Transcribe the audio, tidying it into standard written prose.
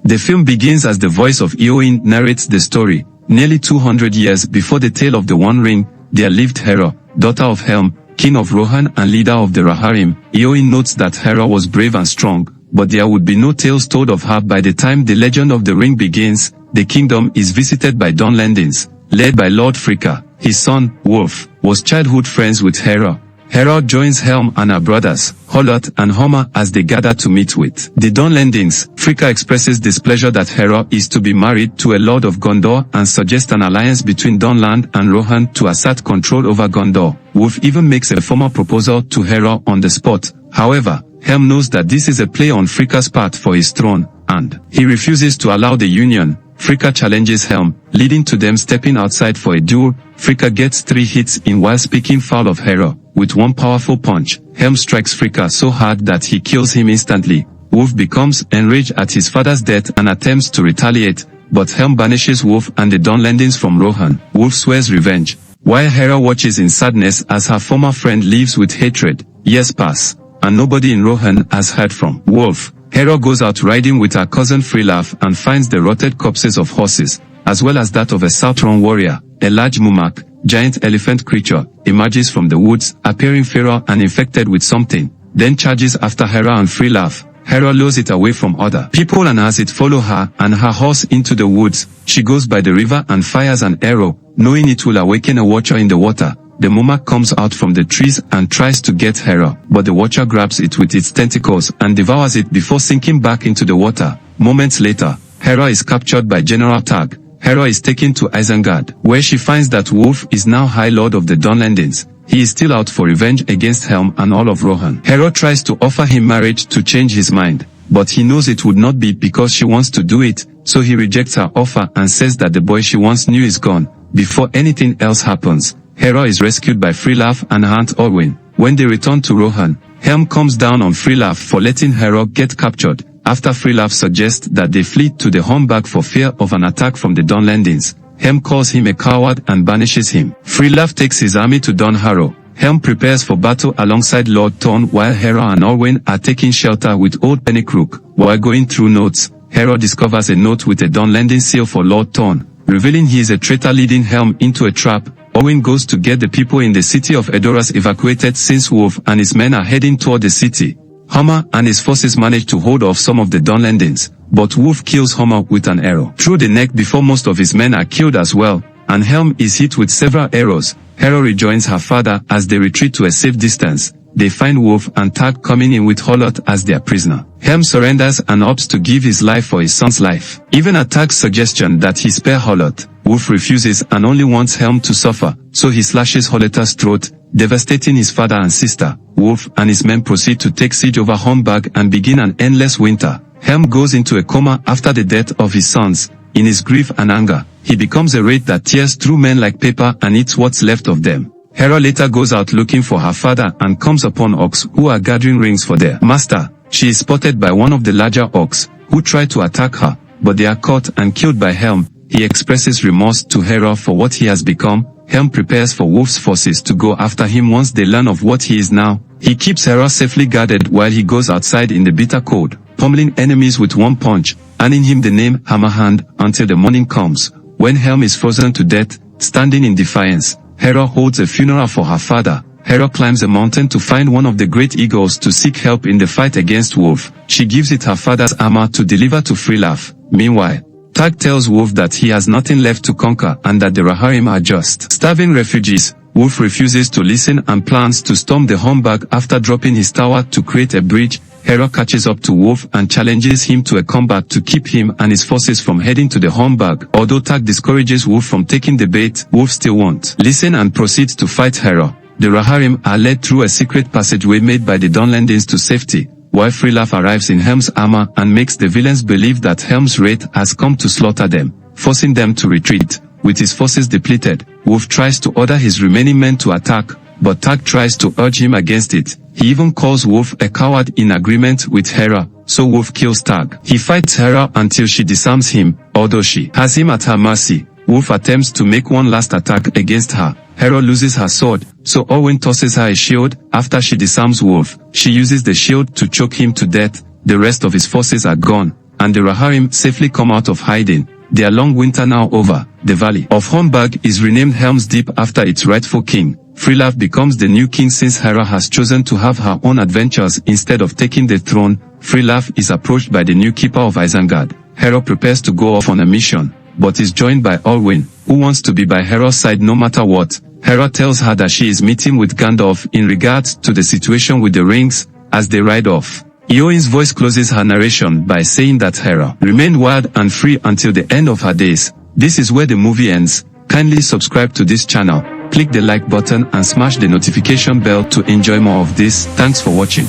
The film begins as the voice of Eowyn narrates the story. Nearly 200 years before the tale of the One Ring, there lived Hera, daughter of Helm, king of Rohan and leader of the Rohirrim. Eowyn notes that Hera was brave and strong, but there would be no tales told of her by the time the legend of the ring begins. The kingdom is visited by Dunlendings, led by Lord Fricka. His son, Wolf, was childhood friends with Hera. Hera joins Helm and her brothers, Hollott and Homer, as they gather to meet with the Dunlendings. Fricka expresses displeasure that Hera is to be married to a lord of Gondor and suggests an alliance between Dunland and Rohan to assert control over Gondor. Wolf even makes a formal proposal to Hera on the spot. However, Helm knows that this is a play on Fricka's part for his throne, and he refuses to allow the union. Fricka challenges Helm, leading to them stepping outside for a duel. Fricka gets 3 hits in while speaking foul of Hera. With one powerful punch, Helm strikes Fricka so hard that he kills him instantly. Wolf becomes enraged at his father's death and attempts to retaliate, but Helm banishes Wolf and the Dunlendings from Rohan. Wolf swears revenge, while Hera watches in sadness as her former friend leaves with hatred. Years pass, and nobody in Rohan has heard from Wolf. Hera goes out riding with her cousin Freelaf and finds the rotted corpses of horses, as well as that of a Southron warrior. A large Mumak, giant elephant creature, emerges from the woods, appearing feral and infected with something, then charges after Hera and Freelaf. Hera lures it away from other people and has it follow her and her horse into the woods. She goes by the river and fires an arrow, knowing it will awaken a watcher in the water. The Mumak comes out from the trees and tries to get Hera, but the watcher grabs it with its tentacles and devours it before sinking back into the water. Moments later, Hera is captured by General Tag. Hera is taken to Isengard, where she finds that Wolf is now High Lord of the Dunlendings. He is still out for revenge against Helm and all of Rohan. Hera tries to offer him marriage to change his mind, but he knows it would not be because she wants to do it, so he rejects her offer and says that the boy she once knew is gone. Before anything else happens, Hera is rescued by Freelaf and Aunt Orwyn. When they return to Rohan, Helm comes down on Freelaf for letting Hera get captured, after Freelaf suggests that they flee to the Hornburg for fear of an attack from the Dunlendings. Helm calls him a coward and banishes him. Freelaf takes his army to Dunharrow. Helm prepares for battle alongside Lord Thorn while Hera and Orwyn are taking shelter with Old Pennycrook. While going through notes, Hera discovers a note with a Dunlending seal for Lord Thorn, revealing he is a traitor leading Helm into a trap. Orwyn goes to get the people in the city of Edoras evacuated since Wolf and his men are heading toward the city. Homer and his forces manage to hold off some of the Dunlendings, but Wolf kills Homer with an arrow through the neck before most of his men are killed as well, and Helm is hit with several arrows. Hera rejoins her father as they retreat to a safe distance. They find Wolf and Tag coming in with Hollott as their prisoner. Helm surrenders and opts to give his life for his son's life. Even at Tag's suggestion that he spare Hollott, Wolf refuses and only wants Helm to suffer, so he slashes Hollott's throat, devastating his father and sister. Wolf and his men proceed to take siege over Hornburg and begin an endless winter. Helm goes into a coma after the death of his sons. In his grief and anger, he becomes a wraith that tears through men like paper and eats what's left of them. Hera later goes out looking for her father and comes upon orcs who are gathering rings for their master. She is spotted by one of the larger orcs, who try to attack her, but they are caught and killed by Helm. He expresses remorse to Hera for what he has become. Helm prepares for Wolf's forces to go after him once they learn of what he is now. He keeps Hera safely guarded while he goes outside in the bitter cold, pummeling enemies with one punch, earning him the name Hammerhand until the morning comes, when Helm is frozen to death, standing in defiance. Hera holds a funeral for her father. Hera climbs a mountain to find one of the great eagles to seek help in the fight against Wolf. She gives it her father's armor to deliver to Freelaf. Meanwhile, Tag tells Wolf that he has nothing left to conquer and that the Rohirrim are just starving refugees. Wolf refuses to listen and plans to storm the Hornburg after dropping his tower to create a bridge. Hera catches up to Wolf and challenges him to a combat to keep him and his forces from heading to the Hornburg. Although Tag discourages Wolf from taking the bait, Wolf still won't listen and proceeds to fight Hera. The Rohirrim are led through a secret passageway made by the Dunlendings to safety, while Freelaf arrives in Helm's armor and makes the villains believe that Helm's wraith has come to slaughter them, forcing them to retreat. With his forces depleted, Wolf tries to order his remaining men to attack, but Tag tries to urge him against it. He even calls Wolf a coward in agreement with Hera, so Wolf kills Tag. He fights Hera until she disarms him, although she has him at her mercy. Wolf attempts to make one last attack against her. Hera loses her sword, so Orwyn tosses her a shield. After she disarms Wolf, she uses the shield to choke him to death. The rest of his forces are gone, and the Rohirrim safely come out of hiding, their long winter now over. The Valley of Hornburg is renamed Helm's Deep after its rightful king. Freelaf becomes the new king since Hera has chosen to have her own adventures instead of taking the throne. Freelaf is approached by the new keeper of Isengard. Hera prepares to go off on a mission, but is joined by Olwyn, who wants to be by Hera's side no matter what. Hera tells her that she is meeting with Gandalf in regards to the situation with the rings. As they ride off, Eowyn's voice closes her narration by saying that Hera remained wild and free until the end of her days. This is where the movie ends. Kindly subscribe to this channel, click the like button and smash the notification bell to enjoy more of this. Thanks for watching.